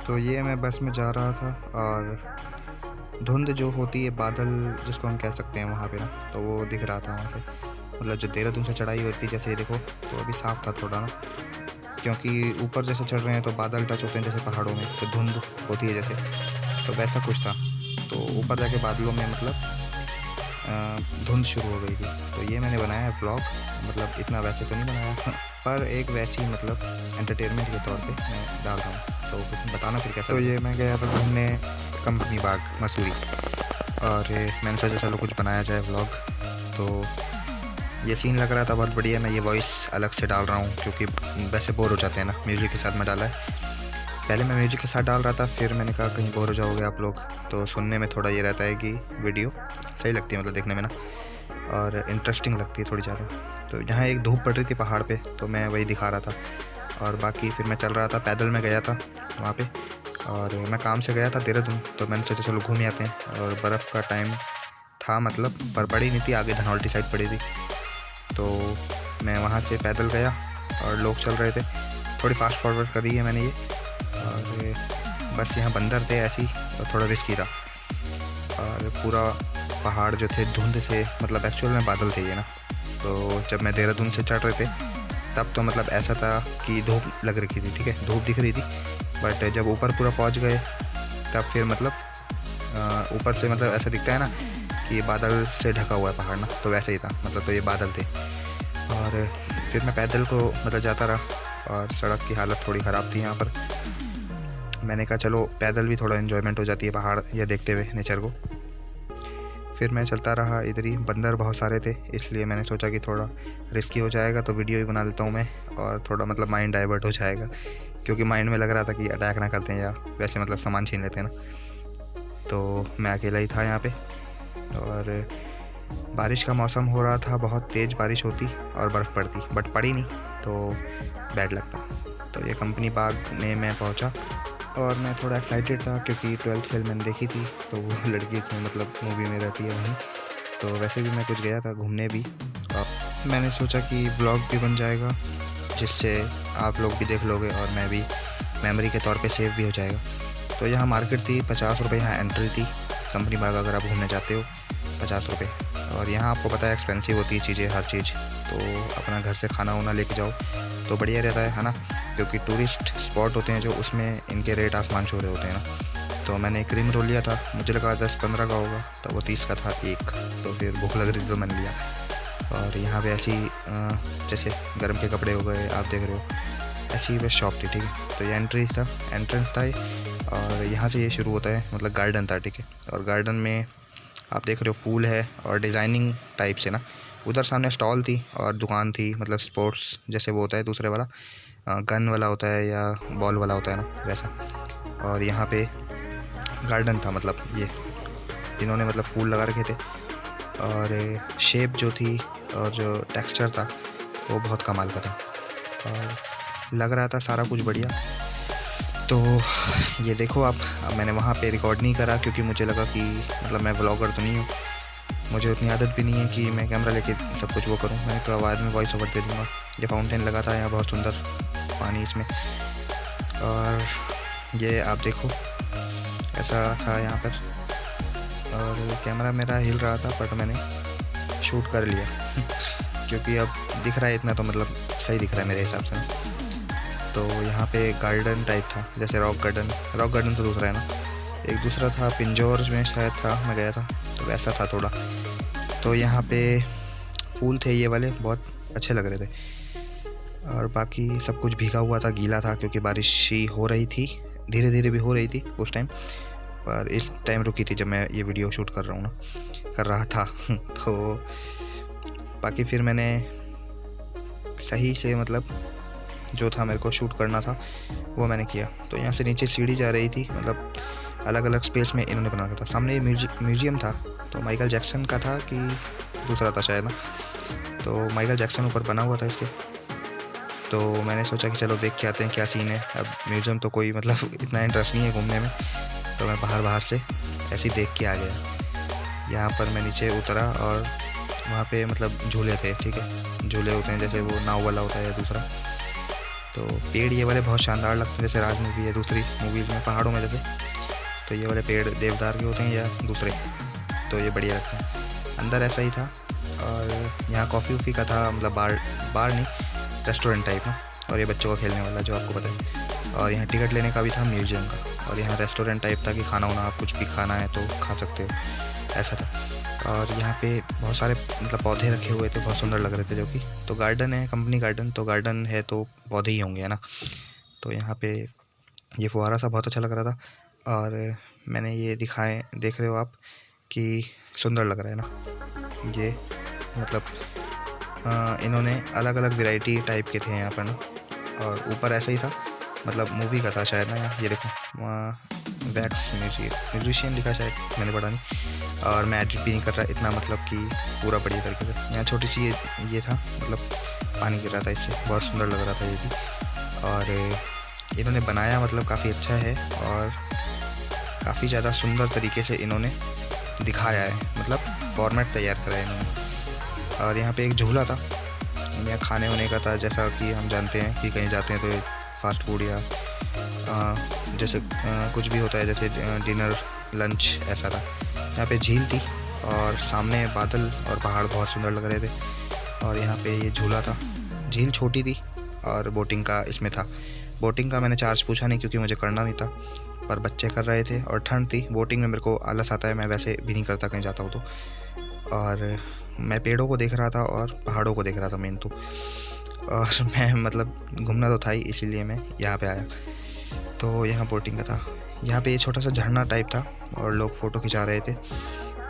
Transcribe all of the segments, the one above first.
तो ये मैं बस में जा रहा था और धुंध जो होती है, बादल जिसको हम कह सकते हैं वहाँ पे ना, तो वो दिख रहा था वहाँ से। मतलब जो देहरादून से चढ़ाई होती है जैसे ये देखो, तो अभी साफ़ था थोड़ा ना, क्योंकि ऊपर जैसे चढ़ रहे हैं तो बादल टच होते हैं जैसे पहाड़ों में, तो धुंध होती है जैसे, तो वैसा कुछ था। तो ऊपर जाके बादलों में मतलब धुंध शुरू हो गई थी। तो ये मैंने बनाया है व्लॉग, मतलब इतना वैसे तो नहीं बनाया पर एक वैसी मतलब एंटरटेनमेंट के तौर पे मैं डाल रहा हूँ, तो कुछ बताना फिर कैसा। तो ये मैं गया था घूमने कंपनी बाग मसूरी, और मैंने सोचा चलो कुछ बनाया जाए व्लॉग। तो ये सीन लग रहा था बहुत बढ़िया। मैं ये वॉइस अलग से डाल रहा हूँ क्योंकि वैसे बोर हो जाते हैं ना, म्यूज़िक के साथ में डाला है। पहले मैं म्यूज़िक के साथ डाल रहा था, फिर मैंने कहा कहीं बोर हो जाओगे आप लोग, तो सुनने में थोड़ा ये रहता है कि वीडियो सही लगती है मतलब देखने में ना, और इंटरेस्टिंग लगती है थोड़ी ज़्यादा। तो यहाँ एक धूप पड़ रही थी पहाड़ पे, तो मैं वही दिखा रहा था। और बाकी फिर मैं चल रहा था, पैदल मैं गया था वहाँ पे, और मैं काम से गया था देहरादून, तो मैंने सोचा चलो घूम आते हैं। और बर्फ़ का टाइम था मतलब, पर पड़ी नहीं थी, आगे धनौल्टी साइड पड़ी थी। तो मैं वहाँ से पैदल गया और लोग चल रहे थे, थोड़ी फास्ट फॉरवर्ड करी है मैंने ये। और बस यहाँ बंदर थे ऐसी, और थोड़ा रिस्की था। और पूरा पहाड़ जो थे धुंध से, मतलब एक्चुअल में बादल थे ये ना। तो जब मैं देहरादून से चढ़ रहे थे तब तो मतलब ऐसा था कि धूप लग रखी थी, ठीक है, धूप दिख रही थी। बट जब ऊपर पूरा पहुंच गए तब फिर मतलब ऊपर से मतलब ऐसा दिखता है ना कि बादल से ढका हुआ है पहाड़ ना, तो वैसे ही था मतलब। तो ये बादल थे। और फिर मैं पैदल को मतलब जाता रहा, और सड़क की हालत थोड़ी ख़राब थी यहाँ पर। मैंने कहा चलो पैदल भी थोड़ा एन्जॉयमेंट हो जाती है पहाड़ या देखते हुए नेचर को। फिर मैं चलता रहा इधर ही, बंदर बहुत सारे थे, इसलिए मैंने सोचा कि थोड़ा रिस्की हो जाएगा तो वीडियो ही बना लेता हूँ मैं, और थोड़ा मतलब माइंड डाइवर्ट हो जाएगा, क्योंकि माइंड में लग रहा था कि अटैक ना करते हैं या वैसे मतलब सामान छीन लेते हैं ना। तो मैं अकेला ही था यहाँ पे, और बारिश का मौसम हो रहा था, बहुत तेज़ बारिश होती और बर्फ़ पड़ती, बट पड़ी नहीं तो बैड लगता। तो ये कंपनी बाग में मैं पहुँचा, और मैं थोड़ा एक्साइटेड था क्योंकि 12th फेल मैंने देखी थी, तो वो लड़की इसमें मतलब मूवी में रहती है वहीं। तो वैसे भी मैं कुछ गया था घूमने भी, और मैंने सोचा कि व्लॉग भी बन जाएगा जिससे आप लोग भी देख लोगे और मैं भी मेमोरी के तौर पे सेव भी हो जाएगा। तो यहाँ मार्केट थी, 50 रुपये यहाँ एंट्री थी कंपनी बाग, अगर आप घूमने जाते हो 50 रुपये। और यहाँ आपको पता है एक्सपेंसिव होती है चीज़ें, हर चीज़। तो अपना घर से खाना वाना लेके जाओ तो बढ़िया रहता है ना, क्योंकि टूरिस्ट स्पॉट होते हैं जो, उसमें इनके रेट आसमान छू रहे होते हैं ना। तो मैंने क्रीम रोल लिया था, मुझे लगा 10-15 का होगा, तो वो 30 का था एक। तो फिर भूख लग रही थी तो मैंने लिया। और यहाँ पे ऐसी जैसे गर्म के कपड़े हो गए, आप देख रहे हो, ऐसी बस शॉप थी, ठीक है। तो ये एंट्रेंस था ये, और यहाँ से ये शुरू होता है, मतलब गार्डन था, ठीक है। और गार्डन में आप देख रहे हो फूल है और डिज़ाइनिंग टाइप से ना। उधर सामने स्टॉल थी और दुकान थी, मतलब स्पोर्ट्स जैसे वो होता है दूसरे वाला, गन वाला होता है या बॉल वाला होता है ना, वैसा। और यहाँ पे गार्डन था, मतलब ये इन्होंने मतलब फूल लगा रखे थे, और शेप जो थी और जो टेक्सचर था वो बहुत कमाल का था, और लग रहा था सारा कुछ बढ़िया। तो ये देखो आप, अब मैंने वहाँ पे रिकॉर्ड नहीं करा क्योंकि मुझे लगा कि मतलब मैं व्लॉगर तो नहीं हूँ, मुझे उतनी आदत भी नहीं है कि मैं कैमरा लेके सब कुछ वो करूँ। मैंने तो आवाज़ में वॉइस ओवर दे दूँगा। ये फाउंटेन लगा था यहाँ, बहुत सुंदर पानी इसमें, और ये आप देखो ऐसा था यहाँ पर। और कैमरा मेरा हिल रहा था बट मैंने शूट कर लिया क्योंकि अब दिख रहा है इतना, तो मतलब सही दिख रहा है मेरे हिसाब से ना। तो यहाँ पे गार्डन टाइप था, जैसे रॉक गार्डन तो दूसरा है ना, एक दूसरा था पिंजौर में शायद था, मैं गया था, तो वैसा था थोड़ा। तो यहाँ पे फूल थे ये वाले, बहुत अच्छे लग रहे थे। और बाकी सब कुछ भीगा हुआ था, गीला था, क्योंकि बारिश ही हो रही थी, धीरे धीरे भी हो रही थी उस टाइम, पर इस टाइम रुकी थी जब मैं ये वीडियो शूट कर रहा था तो बाकी फिर मैंने सही से मतलब जो था मेरे को शूट करना था वो मैंने किया। तो यहाँ से नीचे सीढ़ी जा रही थी, मतलब अलग अलग स्पेस में इन्होंने बना रखा था। सामने म्यूजियम था, तो माइकल जैक्सन का था कि दूसरा था शायद ना, तो माइकल जैक्सन ऊपर बना हुआ था इसके। तो मैंने सोचा कि चलो देख के आते हैं क्या सीन है। अब म्यूज़ियम तो कोई मतलब इतना इंटरेस्ट नहीं है घूमने में, तो मैं बाहर से ऐसे ही देख के आ गया। यहाँ पर मैं नीचे उतरा और वहाँ पे मतलब झूले थे, ठीक है, झूले होते हैं जैसे वो नाव वाला होता है या दूसरा, तो पेड़ ये वाले बहुत शानदार लगते हैं, जैसे राज मूवी है, दूसरी मूवीज़ में पहाड़ों में जैसे, तो ये वाले पेड़ देवदार के होते हैं या दूसरे, तो ये बढ़िया लगते हैं। अंदर ऐसा ही था। और यहाँ कॉफ़ी वॉफ़ी का था, मतलब बार नहीं, रेस्टोरेंट टाइप ना। और ये बच्चों का खेलने वाला जो आपको पता है। और यहाँ टिकट लेने का भी था, म्यूजियम का। और यहाँ रेस्टोरेंट टाइप था कि खाना वाना आप कुछ भी खाना है तो खा सकते हो, ऐसा था। और यहाँ पे बहुत सारे मतलब पौधे रखे हुए थे, बहुत सुंदर लग रहे थे, जो कि तो गार्डन है, कंपनी गार्डन, तो गार्डन है तो पौधे ही होंगे, है ना। तो यहाँ पे ये फुहारा सा बहुत अच्छा लग रहा था। और मैंने ये देख रहे हो आप कि सुंदर लग रहा है ना। ये मतलब इन्होंने अलग अलग वैरायटी टाइप के थे यहाँ पर ना। और ऊपर ऐसा ही था, मतलब मूवी का था शायद ना। यहाँ ये देखो, वैक्स म्यूजिशियन लिखा शायद, मैंने पढ़ा नहीं। और मैं एडिट भी नहीं कर रहा इतना, मतलब कि पूरा बढ़िया तरीके से। यहाँ छोटी सी ये था, मतलब पानी गिर रहा था इससे, बहुत सुंदर लग रहा था ये भी। और इन्होंने बनाया मतलब काफ़ी अच्छा है, और काफ़ी ज़्यादा सुंदर तरीके से इन्होंने दिखाया है, मतलब फॉर्मेट तैयार करा है इन्होंने। और यहाँ पे एक झूला था, यहाँ खाने होने का था, जैसा कि हम जानते हैं कि कहीं जाते हैं तो फास्ट फूड या जैसे कुछ भी होता है, जैसे डिनर लंच, ऐसा था। यहाँ पे झील थी और सामने बादल और पहाड़ बहुत सुंदर लग रहे थे। और यहाँ पे ये झूला था। झील छोटी थी और बोटिंग का इसमें था। बोटिंग का मैंने चार्ज पूछा नहीं क्योंकि मुझे करना नहीं था, पर बच्चे कर रहे थे और ठंड थी। बोटिंग में मेरे को आलस आता है, मैं वैसे भी नहीं करता कहीं जाता हूँ तो। और मैं पेड़ों को देख रहा था और पहाड़ों को देख रहा था मेन तो। और मैं मतलब घूमना तो था ही, इसीलिए मैं यहाँ पे आया। तो यहाँ बोटिंग का था। यहाँ पे ये छोटा सा झरना टाइप था और लोग फ़ोटो खिंचा रहे थे।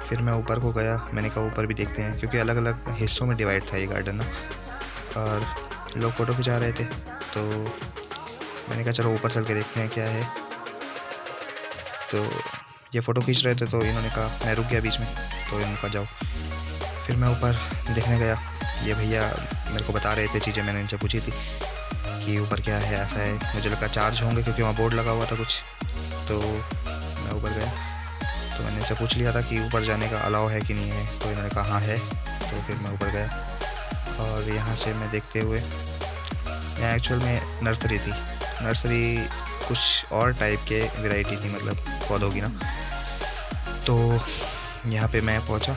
फिर मैं ऊपर को गया, मैंने कहा ऊपर भी देखते हैं, क्योंकि अलग अलग हिस्सों में डिवाइड था ये गार्डन ना। और लोग फ़ोटो खिंचा रहे थे, तो मैंने कहा चलो ऊपर चल के देखते हैं क्या है। तो ये फ़ोटो खींच रहे थे, तो इन्होंने कहा, मैं रुक गया बीच में, तो इन्होंने कहा जाओ। फिर मैं ऊपर देखने गया। ये भैया मेरे को बता रहे थे चीज़ें, मैंने इनसे पूछी थी कि ऊपर क्या है, ऐसा है। मुझे लगा चार्ज होंगे क्योंकि वहाँ बोर्ड लगा हुआ था कुछ। तो मैं ऊपर गया, तो मैंने इनसे पूछ लिया था कि ऊपर जाने का अलाउ है कि नहीं है, तो इन्होंने कहा हाँ है। तो फिर मैं ऊपर गया और यहाँ से मैं देखते हुए, यहाँ एक्चुअल में नर्सरी थी। नर्सरी कुछ और टाइप के वैरायटी थी, मतलब पौधों की ना। तो यहाँ पे मैं पहुँचा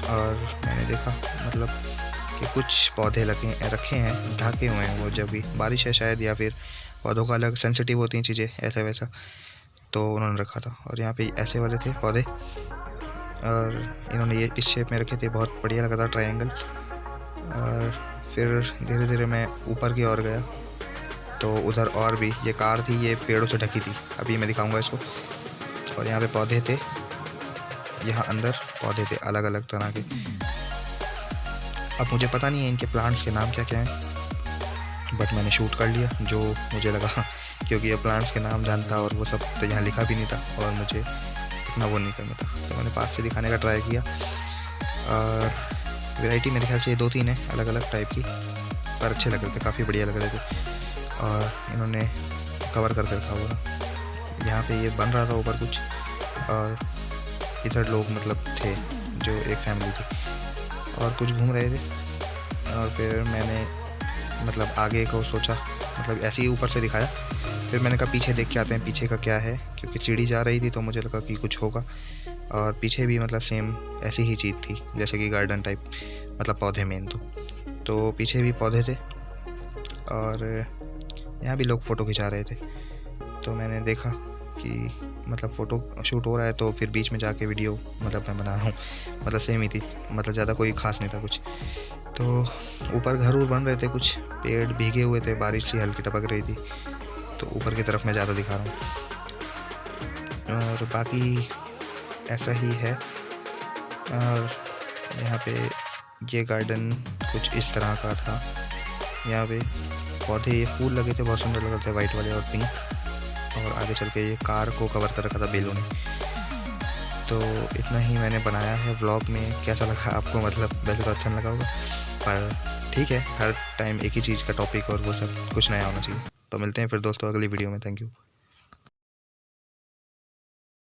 और मैंने देखा मतलब कि कुछ पौधे रखे हैं, ढके हुए हैं वो, जब भी बारिश है शायद, या फिर पौधों का अलग सेंसिटिव होती हैं चीज़ें, ऐसा वैसा, तो उन्होंने रखा था। और यहाँ पे ऐसे वाले थे पौधे, और इन्होंने ये इस शेप में रखे थे, बहुत बढ़िया लगा था, ट्रायंगल। और फिर धीरे धीरे मैं ऊपर की ओर गया, तो उधर और भी ये कार थी, ये पेड़ों से ढकी थी, अभी मैं दिखाऊंगा इसको। और यहाँ पे पौधे थे, यहाँ अंदर पौधे थे अलग अलग तरह के। अब मुझे पता नहीं है इनके प्लांट्स के नाम क्या क्या हैं, बट मैंने शूट कर लिया जो मुझे लगा, क्योंकि ये प्लांट्स के नाम जानता और वो सब तो यहाँ लिखा भी नहीं था, और मुझे इतना वो नहीं करना था, तो मैंने पास से दिखाने का ट्राई किया। और वैरायटी मेरे ख्याल से ये 2-3 है अलग अलग टाइप की, पर अच्छे लग रहे थे, काफ़ी बढ़िया लग रहे थे। और इन्होंने कवर करके रखा हुआ। यहाँ पे ये बन रहा था ऊपर कुछ, और इधर लोग मतलब थे जो एक फैमिली थी, और कुछ घूम रहे थे। और फिर मैंने मतलब आगे को सोचा, मतलब ऐसे ही ऊपर से दिखाया। फिर मैंने कहा पीछे देख के आते हैं, पीछे का क्या है, क्योंकि सीढ़ी जा रही थी तो मुझे लगा कि कुछ होगा। और पीछे भी मतलब सेम ऐसी ही चीज़ थी जैसे कि गार्डन टाइप, मतलब पौधे मेन तो पीछे भी पौधे थे। और यहाँ भी लोग फ़ोटो खिंचा रहे थे, तो मैंने देखा कि मतलब फ़ोटो शूट हो रहा है, तो फिर बीच में जाके वीडियो मतलब मैं बना रहा हूँ, मतलब सेम ही थी, मतलब ज़्यादा कोई ख़ास नहीं था कुछ। तो ऊपर घर उर बन रहे थे, कुछ पेड़ भीगे हुए थे, बारिश सी हल्की टपक रही थी, तो ऊपर की तरफ मैं ज़्यादा दिखा रहा हूँ। और बाकी ऐसा ही है। और यहाँ पे ये गार्डन कुछ इस तरह का था। यहाँ पे पौधे, ये फूल लगे थे, बहुत सुंदर लग रहे थे, वाइट वाले और पिंक। और आगे चल के ये कार को कवर कर रखा था बेलों ने। तो इतना ही मैंने बनाया है व्लॉग में। कैसा लगा आपको, मतलब वैसे तो अच्छा लगा होगा, पर ठीक है, हर टाइम एक ही चीज़ का टॉपिक और वो सब कुछ नया होना चाहिए। तो मिलते हैं फिर दोस्तों अगली वीडियो में। Thank you.